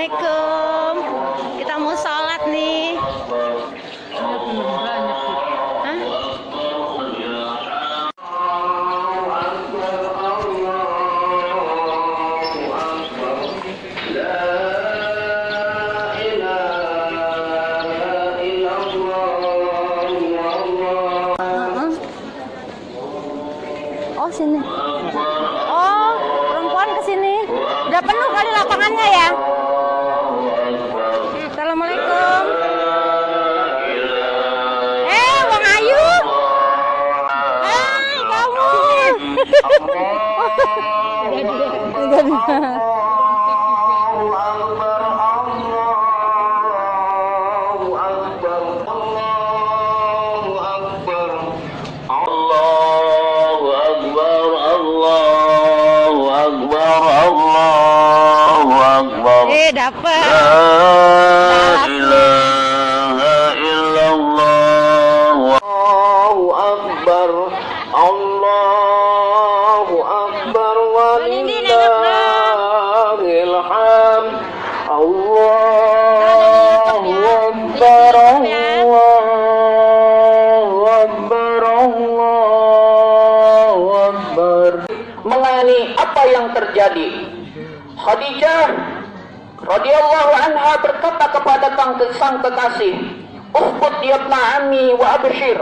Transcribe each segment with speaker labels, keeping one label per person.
Speaker 1: Assalamualaikum. Kita mau sholat nih. Hah? Oh sini. Oh perempuan kesini. Udah penuh kali lapangannya ya. Assalamualaikum. Bang Ayu. Hai kamu. Dapat.
Speaker 2: La ilaha illallah. Allahu akbar. Allahu akbar. Walillahil hamd. Allahu akbar. Allahu akbar. Allahu akbar. Mengenai apa yang terjadi, Khadijah radhiyallahu anha berkata kepada sang kekasih, "Ukhbut ya ibna ammi wa abshir,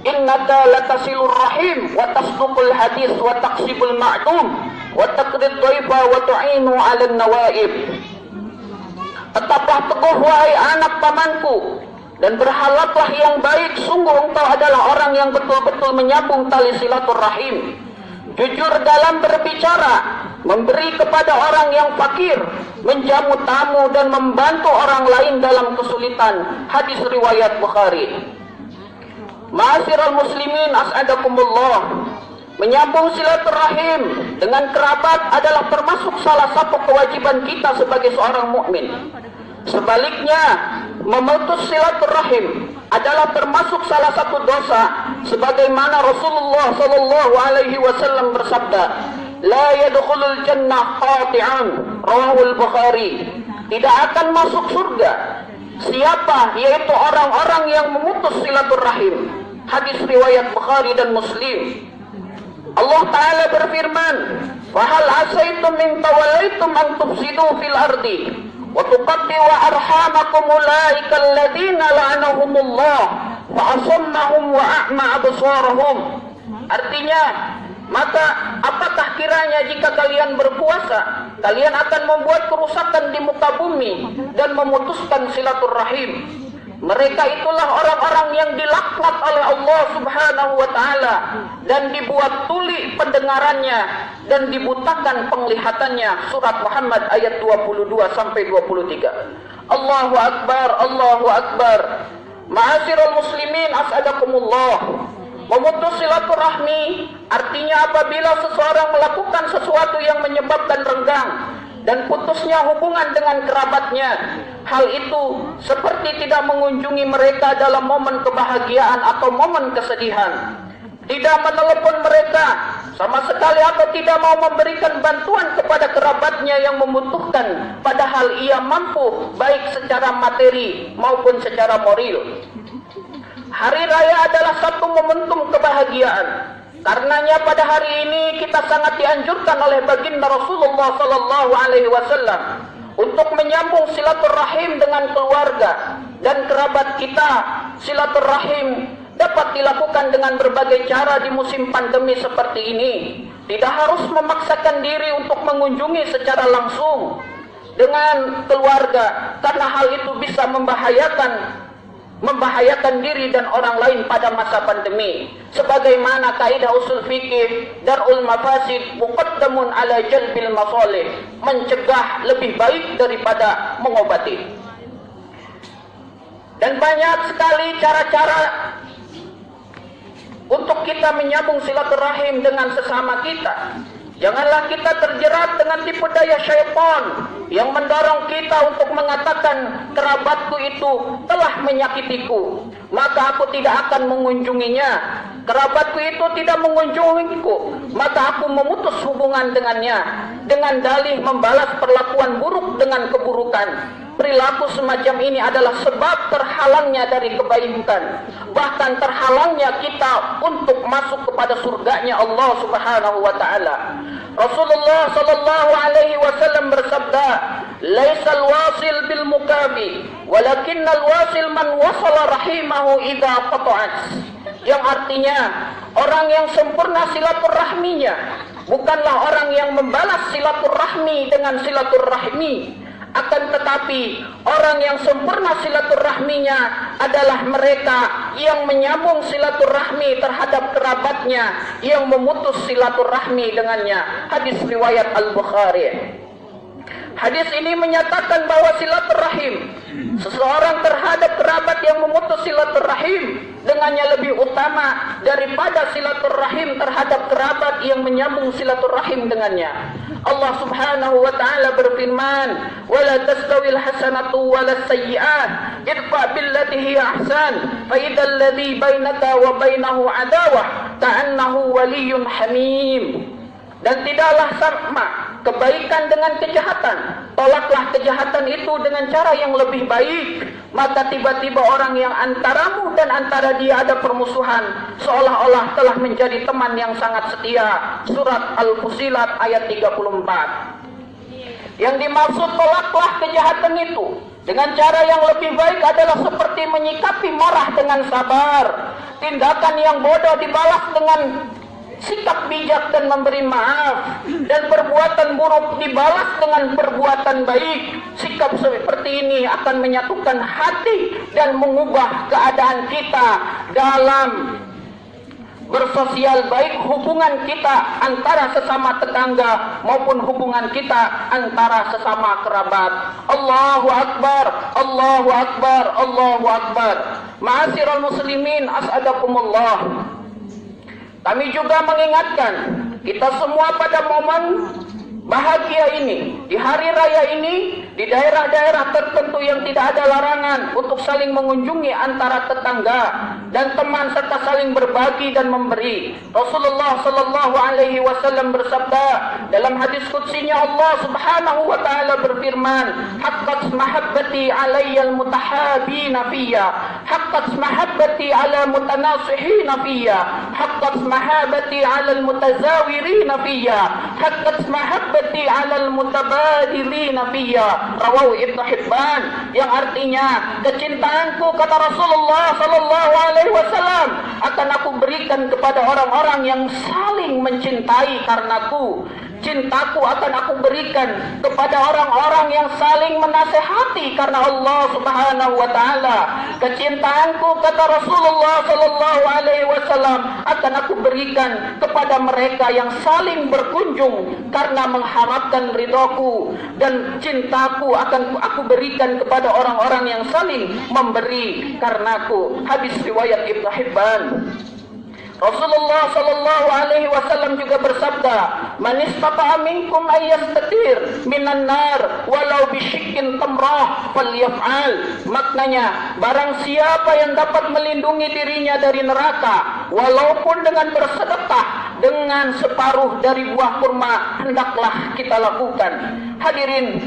Speaker 2: innaka latasilur rahim wa tasduqul hadis wa taqsibul ma'dum wa taqrid dhaifa wa tu'inu 'alan nawaib." Tetaplah teguh wahai anak pamanku dan berhalaplah yang baik, sungguh engkau adalah orang yang betul-betul menyambung tali silaturahim. Jujur dalam berbicara, memberi kepada orang yang fakir, menjamu tamu dan membantu orang lain dalam kesulitan. Hadis riwayat Bukhari. Ma'asyiral muslimin as'adakumullah. Menyambung silaturahim dengan kerabat adalah termasuk salah satu kewajiban kita sebagai seorang mukmin. Sebaliknya, memutus silaturahim adalah termasuk salah satu dosa, sebagaimana Rasulullah sallallahu alaihi wasallam bersabda, "La yadkhulul jannah qati'an," rawahul Bukhari. Tidak akan masuk surga siapa, yaitu orang-orang yang memutus silaturahim. Hadis riwayat Bukhari dan Muslim. Allah Ta'ala berfirman, "Fahal asaitum min tawallaitum an tufsidu fil ardi wa tuqatti'u arhamakum ulaika alladziina la'anahumullah fa asammahum wa a'ma absarahum." Artinya, maka apakah kiranya jika kalian berpuasa, kalian akan membuat kerusakan di muka bumi dan memutuskan silaturahim? Mereka itulah orang-orang yang dilaknat oleh Allah Subhanahu wa Ta'ala dan dibuat tuli pendengarannya dan dibutakan penglihatannya. Surat Muhammad ayat 22 sampai 23. Allahu Akbar, Allahu Akbar. Ma'asyiral muslimin as'adakumullah. Memutus silaturahmi artinya apabila seseorang melakukan sesuatu yang menyebabkan renggang dan putusnya hubungan dengan kerabatnya. Hal itu seperti tidak mengunjungi mereka dalam momen kebahagiaan atau momen kesedihan, tidak menelepon mereka sama sekali, atau tidak mau memberikan bantuan kepada kerabatnya yang membutuhkan, padahal ia mampu baik secara materi maupun secara moral. Hari raya adalah satu momentum kebahagiaan. Karenanya pada hari ini kita sangat dianjurkan oleh baginda Rasulullah sallallahu alaihi wasallam untuk menyambung silaturahim dengan keluarga dan kerabat kita. Silaturahim dapat dilakukan dengan berbagai cara di musim pandemi seperti ini. Tidak harus memaksakan diri untuk mengunjungi secara langsung dengan keluarga, karena hal itu bisa membahayakan diri dan orang lain pada masa pandemi. Sebagaimana kaidah usul fikih, darul mafasid muqaddamun ala jalbil masalih, mencegah lebih baik daripada mengobati. Dan banyak sekali cara-cara untuk kita menyambung silaturahim dengan sesama kita. Janganlah kita terjerat dengan tipu daya syaitan yang mendorong kita untuk mengatakan, kerabatku itu telah menyakitiku, maka aku tidak akan mengunjunginya. Kerabatku itu tidak mengunjungiku, maka aku memutus hubungan dengannya. dengan dalih membalas perlakuan buruk dengan keburukan. Perilaku semacam ini adalah sebab terhalangnya dari kebaikan, bahkan terhalangnya kita untuk masuk kepada surganya Allah Subhanahu wa taala. Rasulullah sallallahu alaihi wasallam bersabda, "Laisal wasil bil mukabi, walakinnal wasil man wasala rahimahu idza qata'at." Yang artinya, orang yang sempurna silaturahminya bukanlah orang yang membalas silaturahmi dengan silaturahmi. Akan tetapi orang yang sempurna silaturahminya adalah mereka yang menyambung silaturahmi terhadap kerabatnya, yang memutus silaturahmi dengannya. Hadis riwayat Al-Bukhari. Hadis ini menyatakan bahwa silaturahim, seseorang terhadap kerabat yang memutus silaturahim dengannya lebih utama daripada silaturahim terhadap kerabat yang menyambung silaturahim dengannya. Allah Subhanahu wa taala berfirman, "Wala tastawil hasanatu walas sayyi'at, idfa billati hiya ahsan, fa idzal ladzi bainaka wa bainahu adawah ka'annahu waliyyun hamim." Dan tidaklah sama kebaikan dengan kejahatan. Tolaklah kejahatan itu dengan cara yang lebih baik. Maka tiba-tiba orang yang antaramu dan antara dia ada permusuhan, seolah-olah telah menjadi teman yang sangat setia. Surat Al-Fusilat ayat 34. Yang dimaksud tolaklah kejahatan itu dengan cara yang lebih baik adalah seperti menyikapi marah dengan sabar. Tindakan yang bodoh dibalas dengan sikap bijak dan memberi maaf, dan perbuatan buruk dibalas dengan perbuatan baik. Sikap seperti ini akan menyatukan hati dan mengubah keadaan kita dalam bersosial, baik hubungan kita antara sesama tetangga maupun hubungan kita antara sesama kerabat. Allahu Akbar, Allahu Akbar, Allahu Akbar. Ma'asyiral muslimin, as'adakumullah. Kami juga mengingatkan kita semua pada momen bahagia ini, di hari raya ini, di daerah-daerah tertentu yang tidak ada larangan untuk saling mengunjungi antara tetangga dan teman serta saling berbagi dan memberi. Rasulullah sallallahu alaihi wasallam bersabda dalam hadis qudsinya, Allah Subhanahu wa taala berfirman, "Haqqat mahabbati 'alayyal mutahabina fiyya, haqqat mahabbati 'ala mutanasihina fiyya, haqqat mahabbati 'alal mutazawirina fiyya, haqqat mahabbati 'alal mutabadilina fiyya." Rawahu Ibnu Hibban, yang artinya kecintaanku, kata Rasulullah sallallahu alaihi wasallam, akan aku berikan kepada orang-orang yang saling mencintai karenaku. Cintaku akan aku berikan kepada orang-orang yang saling menasehati karena Allah Subhanahu wa taala. Kecintaanku, kata Rasulullah sallallahu alaihi wasallam, akan aku berikan kepada mereka yang saling berkunjung karena mengharapkan ridhoku, dan cintaku akan aku berikan kepada orang-orang yang saling memberi karenaku. Hadis riwayat Ibnu Hibban. Rasulullah sallallahu alaihi wasallam juga bersabda, "Man istata'a minkum ay yastatir minan nar walau bisyikkin tamrah falyaf'al." Maknanya, barang siapa yang dapat melindungi dirinya dari neraka walaupun dengan bersedekah dengan separuh dari buah kurma, hendaklah kita lakukan. Hadirin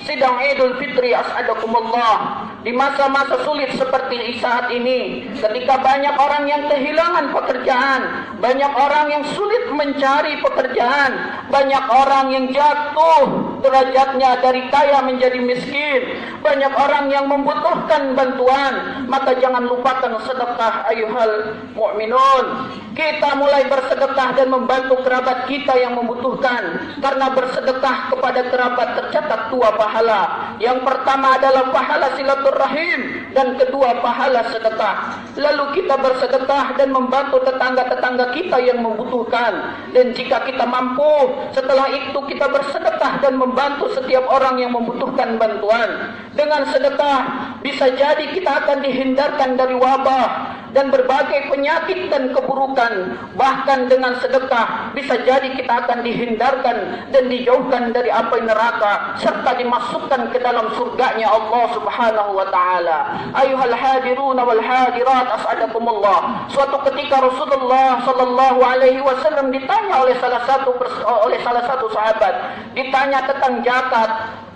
Speaker 2: sidang Idul Fitri, as'adakumullah. Di masa-masa sulit seperti saat ini, ketika banyak orang yang kehilangan pekerjaan, banyak orang yang sulit mencari pekerjaan, banyak orang yang jatuh derajatnya dari kaya menjadi miskin, banyak orang yang membutuhkan bantuan, maka jangan lupakan sedekah ayuhal mu'minun. Kita mulai bersedekah dan membantu kerabat kita yang membutuhkan, karena bersedekah kepada kerabat tercatat 2 pahala. Yang pertama adalah pahala silaturahim, dan kedua pahala sedekah. Lalu kita bersedekah dan membantu tetangga-tetangga kita yang membutuhkan, dan jika kita mampu, setelah itu kita bersedekah dan membantu setiap orang yang membutuhkan bantuan. Dengan sedekah bisa jadi kita akan dihindarkan dari wabah, dan berbagai penyakit dan keburukan. Bahkan dengan sedekah bisa jadi kita akan dihindarkan dan dijauhkan dari api neraka serta dimasukkan ke dalam surganya Allah Subhanahu wa taala. Ayuhal hadirun wal hadirat, as'adakumullah. Suatu ketika Rasulullah sallallahu alaihi wasallam ditanya oleh salah satu sahabat, ditanya tentang zakat.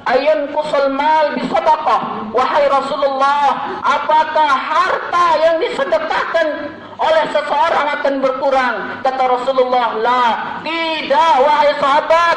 Speaker 2: Ayun kusal mal bisadaqah. Wahai Rasulullah, apakah harta yang disedekahkan oleh seseorang akan berkurang? Kata Rasulullah, la, tidak wahai sahabat.